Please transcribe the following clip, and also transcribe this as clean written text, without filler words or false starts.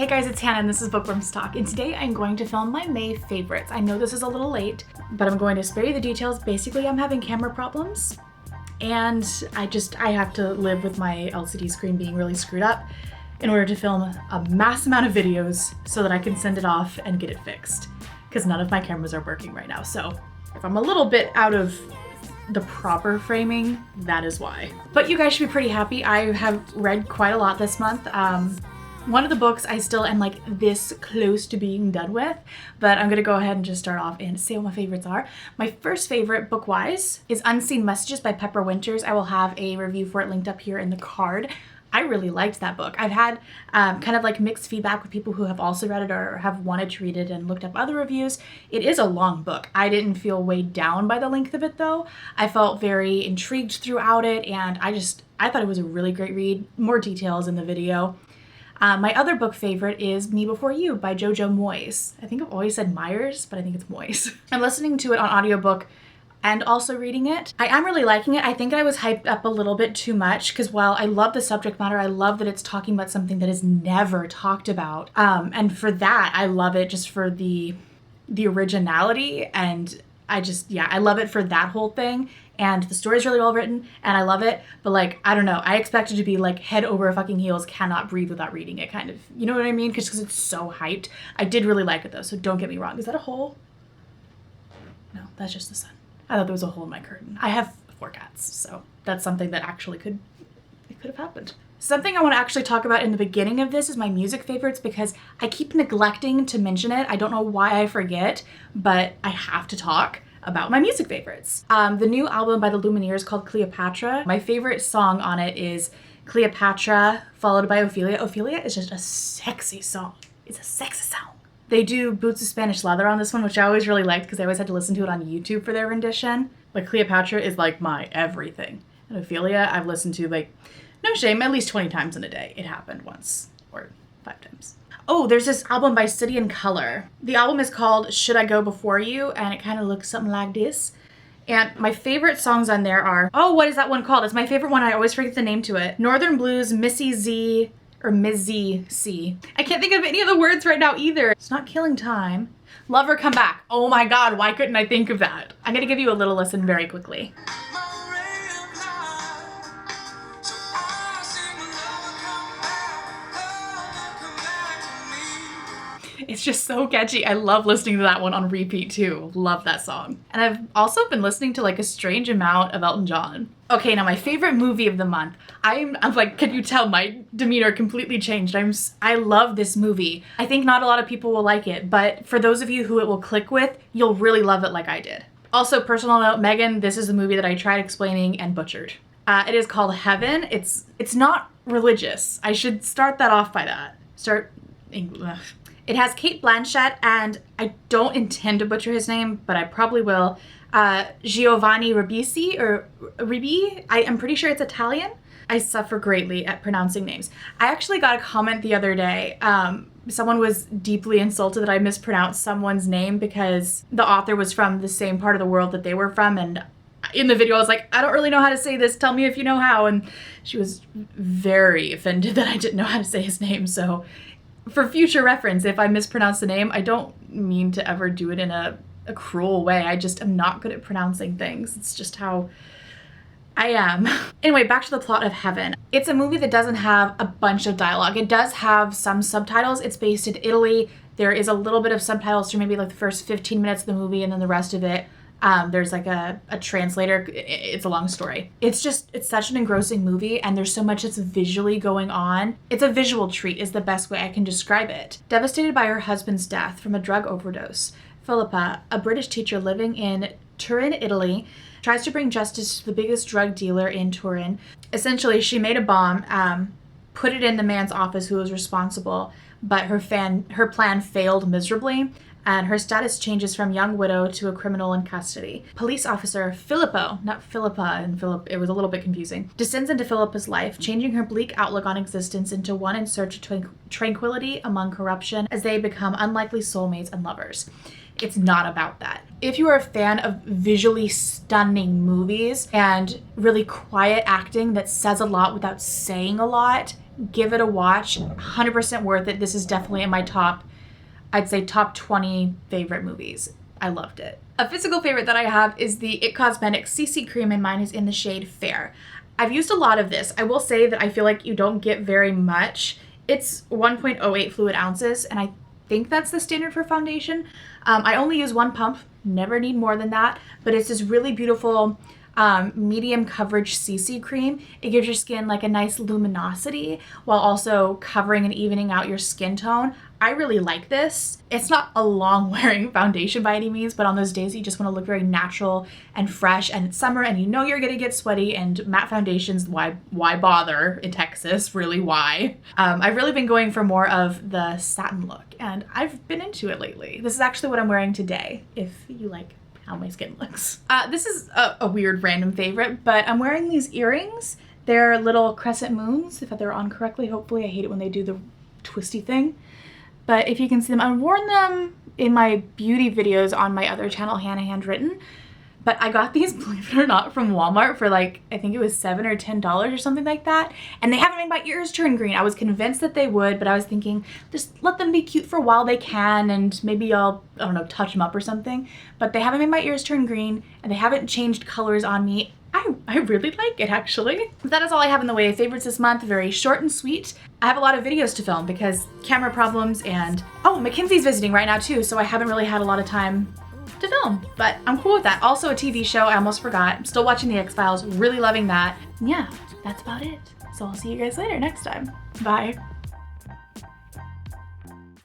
Hey guys, it's Hannah and this is bookwormstalk, and today I'm going to film my May favorites. I know this is a little late, but I'm going to spare you the details. Basically, I'm having camera problems, and I have to live with my LCD screen being really screwed up in order to film a mass amount of videos so that I can send it off and get it fixed, because none of my cameras are working right now. So if I'm a little bit out of the proper framing, that is why. But you guys should be pretty happy. I have read quite a lot this month. One of the books I still am like this close to being done with, but I'm gonna go ahead and just start off and say what my favorites are. My first favorite, book-wise, is Unseen Messages by Pepper Winters. I will have a review for it linked up here in the card. I really liked that book. I've had kind of like mixed feedback with people who have also read it or have wanted to read it and looked up other reviews. It is a long book. I didn't feel weighed down by the length of it though. I felt very intrigued throughout it, and I thought it was a really great read. More details in the video. My other book favorite is Me Before You by Jojo Moyes. I think I've always said Myers, but I think it's Moyes. I'm listening to it on audiobook and also reading it. I am really liking it. I think I was hyped up a little bit too much because while I love the subject matter, I love that it's talking about something that is never talked about. And for that, I love it just for the originality, and I love it for that whole thing. And the story's really well written and I love it, but like, I don't know, I expected to be like head over fucking heels, cannot breathe without reading it kind of, you know what I mean? Because it's so hyped. I did really like it though, so don't get me wrong. Is that a hole? No, that's just the sun. I thought there was a hole in my curtain. I have 4 cats, so that's something that actually could have happened. Something I want to actually talk about in the beginning of this is my music favorites, because I keep neglecting to mention it. I don't know why I forget, but I have to talk about my music favorites. The new album by the Lumineers called Cleopatra. My favorite song on it is Cleopatra followed by Ophelia. Ophelia is just a sexy song. It's a sexy song. They do Boots of Spanish Leather on this one, which I always really liked because I always had to listen to it on YouTube for their rendition. But Cleopatra is like my everything. And Ophelia I've listened to, like, no shame, at least 20 times in a day. It happened once or 5 times. Oh, there's this album by City and Color. The album is called Should I Go Before You, and it kind of looks something like this. And my favorite songs on there are, oh, what is that one called? It's my favorite one. I always forget the name to it. Northern Blues, Missy Z, or Mizzy C. I can't think of any of the words right now either. It's Not Killing Time. Lover Come Back. Oh my God, why couldn't I think of that? I'm gonna give you a little listen very quickly. It's just so catchy. I love listening to that one on repeat too. Love that song. And I've also been listening to like a strange amount of Elton John. Okay, now my favorite movie of the month. I'm like, can you tell my demeanor completely changed? I love this movie. I think not a lot of people will like it, but for those of you who it will click with, you'll really love it like I did. Also, personal note, Megan, this is the movie that I tried explaining and butchered. It is called Heaven. It's not religious. I should start that off by that. It has Cate Blanchett, and I don't intend to butcher his name, but I probably will. Giovanni Ribisi, or Ribi. I am pretty sure it's Italian. I suffer greatly at pronouncing names. I actually got a comment the other day. Someone was deeply insulted that I mispronounced someone's name because the author was from the same part of the world that they were from, and in the video I was like, I don't really know how to say this, tell me if you know how, and she was very offended that I didn't know how to say his name. So for future reference, if I mispronounce the name, I don't mean to ever do it in a cruel way. I just am not good at pronouncing things. It's just how I am. Anyway, back to the plot of Heaven. It's a movie that doesn't have a bunch of dialogue. It does have some subtitles. It's based in Italy. There is a little bit of subtitles for maybe like the first 15 minutes of the movie, and then the rest of it, there's like a translator. It's a long story. It's such an engrossing movie, and there's so much that's visually going on. It's a visual treat is the best way I can describe it. Devastated by her husband's death from a drug overdose, Philippa, a British teacher living in Turin, Italy, tries to bring justice to the biggest drug dealer in Turin. Essentially, she made a bomb, put it in the man's office who was responsible, but her plan failed miserably, and her status changes from young widow to a criminal in custody. Police officer Filippo, not Philippa, and Philip, it was a little bit confusing, descends into Philippa's life, changing her bleak outlook on existence into one in search of tranquility among corruption as they become unlikely soulmates and lovers. It's not about that. If you are a fan of visually stunning movies and really quiet acting that says a lot without saying a lot, give it a watch. 100% worth it. This is definitely in my top, I'd say top 20 favorite movies. I loved it. A physical favorite that I have is the IT Cosmetics CC Cream, and mine is in the shade Fair. I've used a lot of this. I will say that I feel like you don't get very much. It's 1.08 fluid ounces, and I think that's the standard for foundation. I only use one pump, never need more than that, but it's this really beautiful medium coverage CC cream. It gives your skin like a nice luminosity while also covering and evening out your skin tone. I really like this. It's not a long wearing foundation by any means, but on those days you just want to look very natural and fresh, and it's summer and you know you're gonna get sweaty, and matte foundations, why bother in Texas, really, why? I've really been going for more of the satin look, and I've been into it lately. This is actually what I'm wearing today, if you like how my skin looks. This is a weird random favorite, but I'm wearing these earrings. They're little crescent moons, if they're on correctly, hopefully. I hate it when they do the twisty thing. But if you can see them, I've worn them in my beauty videos on my other channel, Hannah Handwritten. But I got these, believe it or not, from Walmart for like, I think it was $7 or $10 or something like that. And they haven't made my ears turn green. I was convinced that they would, but I was thinking, just let them be cute for a while they can, and maybe I'll, I don't know, touch them up or something. But they haven't made my ears turn green, and they haven't changed colors on me. I really like it, actually. But that is all I have in the way of favorites this month. Very short and sweet. I have a lot of videos to film because camera problems, and oh, Mackenzie's visiting right now too, so I haven't really had a lot of time to film, but I'm cool with that. Also a TV show, I almost forgot. I'm still watching The X-Files, really loving that. Yeah, that's about it. So I'll see you guys later next time. Bye.